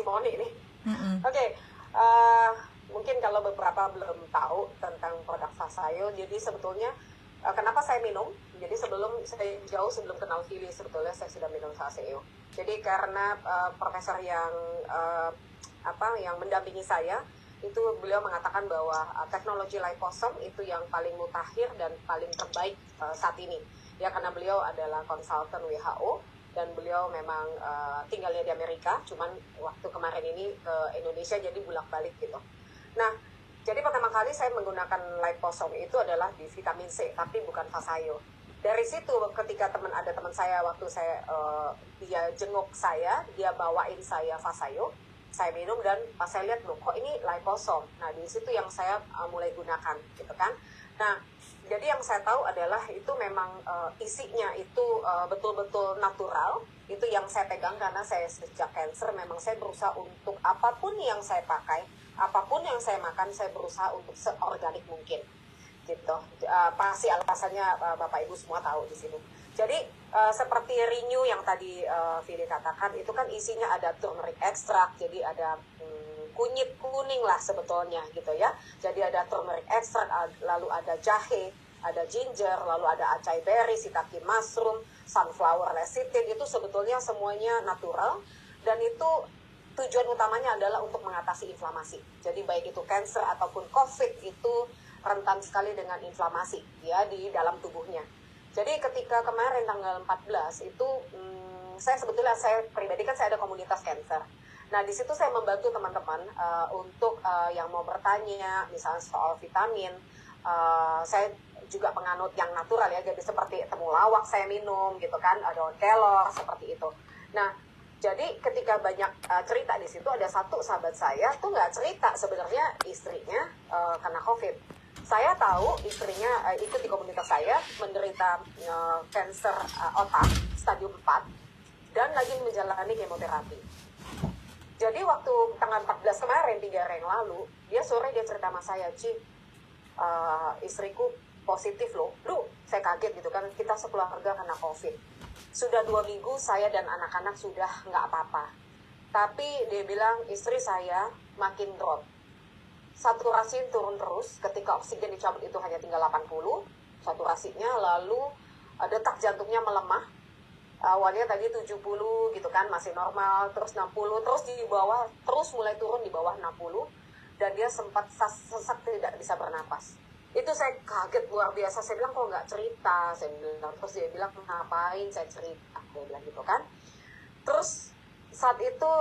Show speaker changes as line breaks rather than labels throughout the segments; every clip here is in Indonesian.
testimoni nih. Oke, mungkin kalau beberapa belum tahu tentang produk Fasayo, jadi sebetulnya kenapa saya minum? Jadi jauh sebelum kenal Fili sebetulnya saya sudah minum Fasayo. Jadi karena profesor yang mendampingi saya itu beliau mengatakan bahwa teknologi liposome itu yang paling mutakhir dan paling terbaik saat ini. Ya, karena beliau adalah konsultan WHO dan beliau memang tinggalnya di Amerika, cuman waktu kemarin ini ke Indonesia jadi bolak-balik gitu. Nah, jadi pertama kali saya menggunakan liposome itu adalah di vitamin C, tapi bukan Fasayo. Dari situ ketika ada teman saya waktu dia jenguk saya, dia bawain saya Fasayo, saya minum dan pas saya lihat loh kok ini liposome. Nah, di situ yang saya mulai gunakan gitu kan. Nah, jadi yang saya tahu adalah itu memang isinya itu betul-betul natural. Itu yang saya pegang karena saya sejak cancer memang saya berusaha untuk apapun yang saya pakai, apapun yang saya makan, saya berusaha untuk seorganik mungkin. Gitu. Pasti alasannya Bapak Ibu semua tahu di sini. Jadi seperti Renew yang tadi Fili katakan itu kan isinya ada turmeric extract, jadi ada kunyit kuning lah sebetulnya gitu ya. Jadi ada turmeric extract, lalu ada jahe, ada ginger, lalu ada acai berry, shiitake mushroom, sunflower lecithin, itu sebetulnya semuanya natural dan itu tujuan utamanya adalah untuk mengatasi inflamasi. Jadi baik itu cancer ataupun COVID itu rentan sekali dengan inflamasi ya di dalam tubuhnya. Jadi ketika kemarin tanggal 14 itu saya pribadi kan saya ada komunitas cancer. Nah, di situ saya membantu teman-teman untuk yang mau bertanya misalnya soal vitamin. Saya juga penganut yang natural ya, jadi seperti temulawak saya minum gitu kan, daun kelor seperti itu. Nah, jadi ketika banyak cerita di situ, ada satu sahabat saya tuh nggak cerita sebenarnya istrinya kena COVID. Saya tahu istrinya ikut di komunitas saya menderita kanker otak stadium 4 dan lagi menjalani kemoterapi. Jadi waktu tanggal 14 kemarin, 3 hari yang lalu, dia cerita sama saya, Ci, istriku positif loh. Duh, saya kaget gitu kan, kita sekeluarga kena COVID. Sudah 2 minggu saya dan anak-anak sudah nggak apa-apa. Tapi dia bilang istri saya makin drop. Saturasi turun terus, ketika oksigen dicabut itu hanya tinggal 80 saturasinya, lalu detak jantungnya melemah. Awalnya tadi 70 gitu kan, masih normal, terus 60, terus di bawah, terus mulai turun di bawah 60, dan dia sempat sesak tidak bisa bernapas. Itu saya kaget luar biasa, saya bilang kok nggak cerita, saya bilang. Terus dia bilang ngapain saya cerita, dia bilang gitu kan. Terus saat itu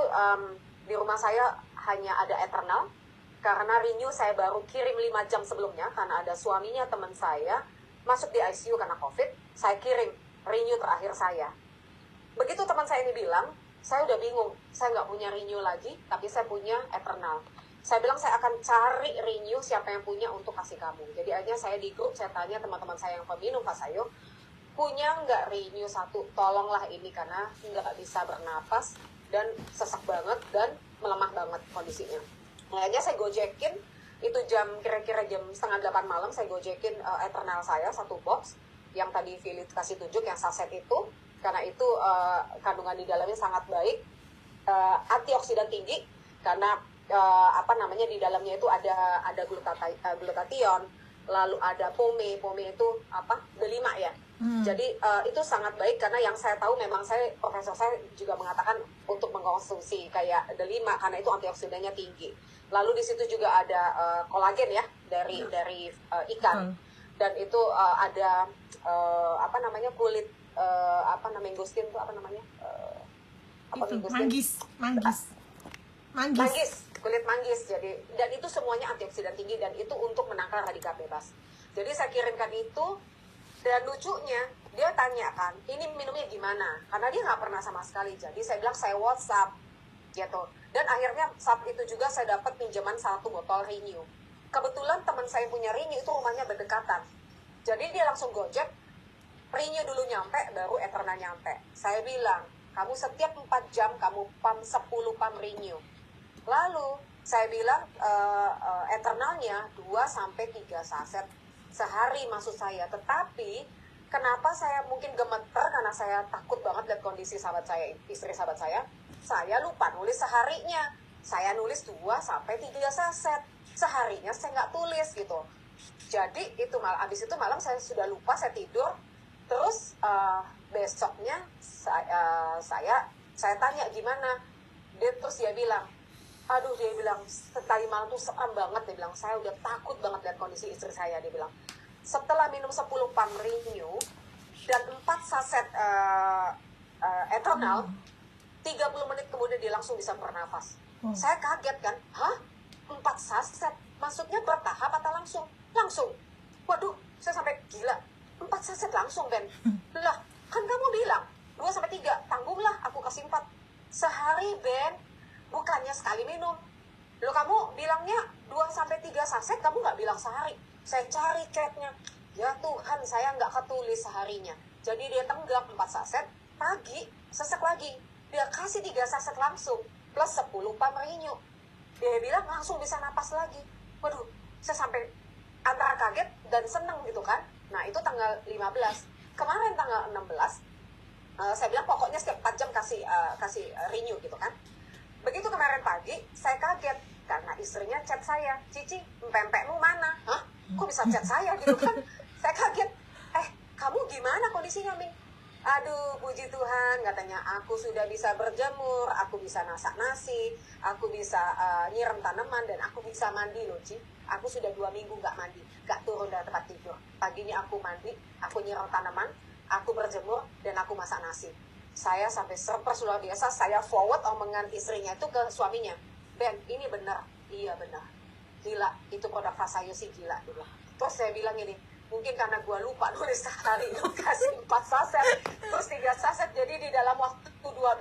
di rumah saya hanya ada Eternal, karena Renew saya baru kirim 5 jam sebelumnya, karena ada suaminya teman saya masuk di ICU karena COVID, saya kirim Renew terakhir saya. Begitu teman saya ini bilang, saya udah bingung, saya nggak punya Renew lagi, tapi saya punya Eternal. Saya bilang saya akan cari Renew siapa yang punya untuk kasih kamu. Jadi akhirnya saya di grup, saya tanya teman-teman saya yang peminum Fasayo, punya nggak Renew 1? Tolonglah ini, karena nggak bisa bernapas dan sesak banget dan melemah banget kondisinya. Akhirnya saya gojekin, itu kira-kira jam 7:30 malam, saya gojekin Eternal saya 1 box, yang tadi Fili kasih tunjuk, yang saset itu, karena itu kandungan di dalamnya sangat baik, antioksidan tinggi, karena di dalamnya itu ada glutathione, lalu ada pome itu D5 ya. Jadi itu sangat baik, karena yang saya tahu memang profesor saya juga mengatakan untuk mengkonsumsi kayak D5 karena itu antioksidannya tinggi. Lalu di situ juga ada kolagen ya dari ikan. Dan itu ada kulit mangustin itu manggis, kulit manggis. Jadi dan itu semuanya antioksidan tinggi dan itu untuk menangkal radikal bebas. Jadi saya kirimkan itu. Dan lucunya, dia tanya kan, ini minumnya gimana? Karena dia nggak pernah sama sekali. Jadi saya bilang, saya WhatsApp, gitu. Dan akhirnya saat itu juga saya dapat pinjaman 1 botol Renew. Kebetulan teman saya punya Renew, itu rumahnya berdekatan. Jadi dia langsung gojek, Renew dulu nyampe, baru Eternal nyampe. Saya bilang, kamu setiap 4 jam, kamu pump 10 pump Renew. Lalu, saya bilang, Eternalnya 2-3 saset sehari maksud saya, tetapi Kenapa saya mungkin gemeter? Karena saya takut banget lihat kondisi sahabat saya, istri sahabat saya. Saya lupa nulis seharinya. Saya nulis 2 sampai 3 saset. Seharinya saya nggak tulis gitu. Jadi itu abis itu malam saya sudah lupa, saya tidur. Terus besoknya saya tanya gimana. Terus dia bilang, aduh, dia bilang tadi malam tuh seram banget. Dia bilang saya udah takut banget lihat kondisi istri saya. Dia bilang setelah minum 10 pump Renew dan 4 saset Eternal, 30 menit kemudian dia langsung bisa bernafas. Saya kaget kan, hah? 4 saset? Maksudnya bertahap atau langsung? Langsung. Waduh, saya sampai gila. 4 saset langsung, Ben. Lah, kan kamu bilang 2 sampai 3, tanggunglah, aku kasih 4. Sehari, Ben. Bukannya sekali minum. Loh, kamu bilangnya 2 sampai 3 saset, kamu nggak bilang sehari. Saya cari chatnya. Ya Tuhan, saya nggak ketulis seharinya. Jadi dia tenggak 4 saset, pagi, sesek lagi. Dia kasih 3 saset langsung, plus 10 pump Renew. Dia bilang langsung bisa napas lagi. Waduh, saya sampai antara kaget dan seneng gitu kan. Nah, itu tanggal 15. Kemarin tanggal 16, saya bilang pokoknya setiap 4 jam kasih Renew gitu kan. Begitu kemarin pagi, saya kaget. Karena istrinya chat saya, Cici, pempekmu mana? Hah? Kok bisa chat saya gitu kan? Saya kaget. Kamu gimana kondisinya, Ming? Aduh, puji Tuhan, katanya aku sudah bisa berjemur, aku bisa masak nasi, aku bisa nyiram tanaman, dan aku bisa mandi loh, Ci. Aku sudah 2 minggu nggak mandi, nggak turun dari tempat tidur. Paginya aku mandi, aku nyiram tanaman, aku berjemur, dan aku masak nasi. Saya sampai surprise luar biasa, saya forward omongan istrinya itu ke suaminya. Ben, ini benar. Iya benar. Gila, itu produk Fasayo sih gila. Terus saya bilang ini, mungkin karena gue lupa nulis sehari itu kasih 4 saset, terus 3 saset, jadi di dalam waktu 12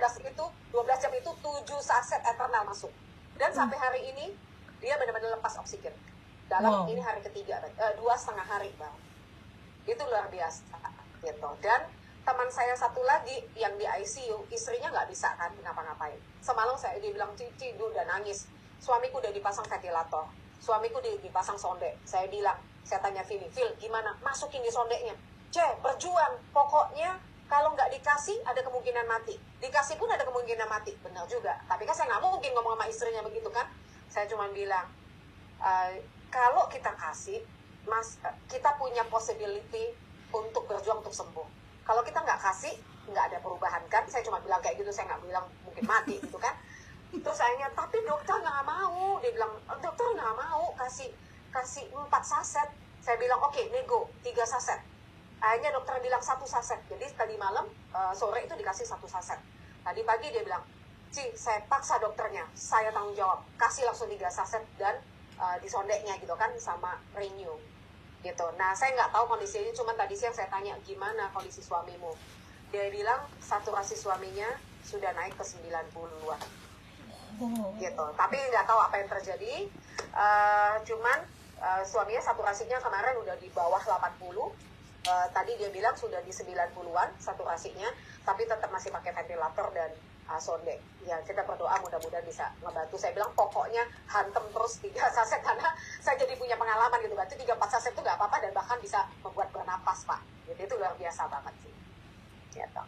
jam itu 7 saset Eternal masuk. Dan sampai hari ini, dia benar-benar lepas oksigen. Dalam ini hari ketiga, 2,5 hari Bang. Itu luar biasa. Gitu. Dan teman saya satu lagi yang di ICU, istrinya nggak bisa kan ngapa-ngapain. Semalam dia bilang, Cici, udah nangis. Suamiku udah dipasang ventilator. Suamiku dipasang sonde. Saya bilang, saya tanya Phil, gimana? Masukin di sondenya. Berjuang. Pokoknya kalau nggak dikasih, ada kemungkinan mati. Dikasih pun ada kemungkinan mati. Benar juga. Tapi kan saya nggak mungkin ngomong sama istrinya begitu kan. Saya cuma bilang, kalau kita kasih, kita punya possibility untuk berjuang untuk sembuh. Kalau kita nggak kasih, nggak ada perubahan kan. Saya cuma bilang kayak gitu, saya nggak bilang mungkin mati gitu kan. Terus sayangnya, tapi dokter nggak mau. Dia bilang, dokter nggak mau kasih 4 saset. Saya bilang, oke, nego 3 saset. Akhirnya dokter bilang 1 saset. Jadi tadi malam, sore itu dikasih 1 saset. Tadi pagi dia bilang, Ci, saya paksa dokternya, saya tanggung jawab. Kasih langsung 3 saset dan disondeknya gitu kan, sama Renew. Gitu. Nah, saya nggak tahu kondisinya, cuman tadi siang saya tanya, gimana kondisi suamimu? Dia bilang, saturasi suaminya sudah naik ke 90-an. Gitu. Tapi nggak tahu apa yang terjadi. Cuman suaminya saturasinya kemarin udah di bawah 80. Tadi dia bilang sudah di 90-an saturasinya, tapi tetap masih pakai ventilator dan sonde. Ya, kita berdoa mudah-mudahan bisa ngebantu. Saya bilang pokoknya hantem terus 3 saset, karena saya jadi punya pengalaman gitu. Berarti 3-4 saset itu nggak apa-apa dan bahkan bisa membuat bernapas, Pak. Jadi itu luar biasa banget sih. Gitu.